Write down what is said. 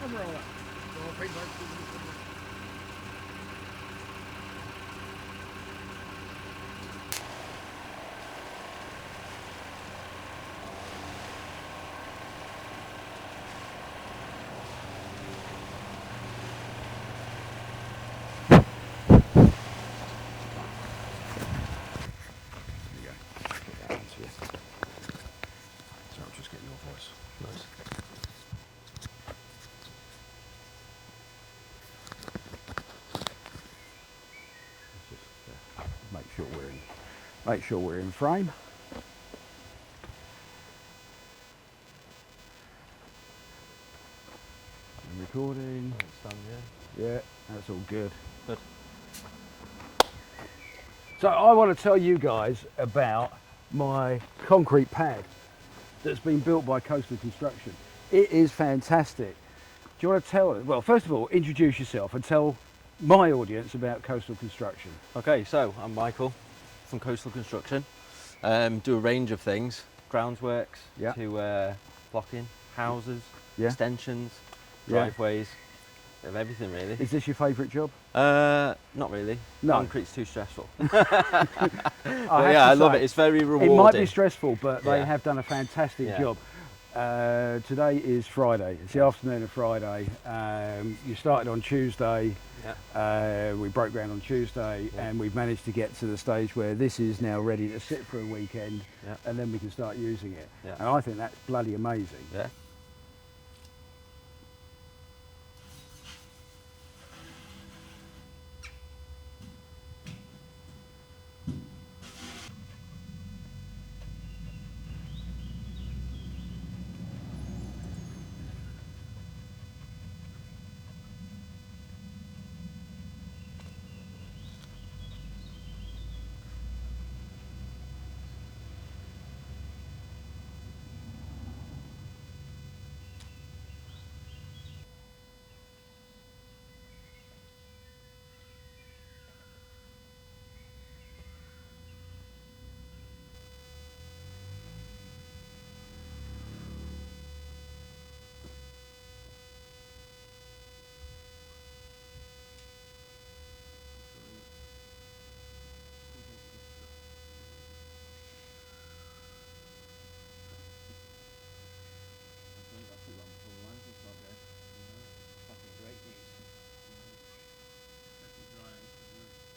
Overall, So I'm just getting your voice. Nice. Make sure we're in frame. And recording. It's done, yeah. Yeah, that's all good. Good. So I want to tell you guys about my concrete pad that's been built by Coastal Construction. It is fantastic. Do you want to tell us? Well, first of all, introduce yourself and tell my audience about Coastal Construction. Okay, so I'm Michael from Coastal Construction. Do a range of things, groundworks Yeah. to blocking, houses, Yeah. extensions, Yeah. driveways, of everything really. Is this your favourite job? Not really. No. Concrete's too stressful. I love it. It's very rewarding. It might be stressful, but they Yeah. have done a fantastic Yeah. job. Today is Friday. It's the afternoon of Friday. You started on Tuesday. Yeah. We broke ground on Tuesday, Yeah. and we've managed to get to the stage where this is now ready to sit for a weekend, Yeah. and then we can start using it. Yeah. And I think that's bloody amazing. Yeah.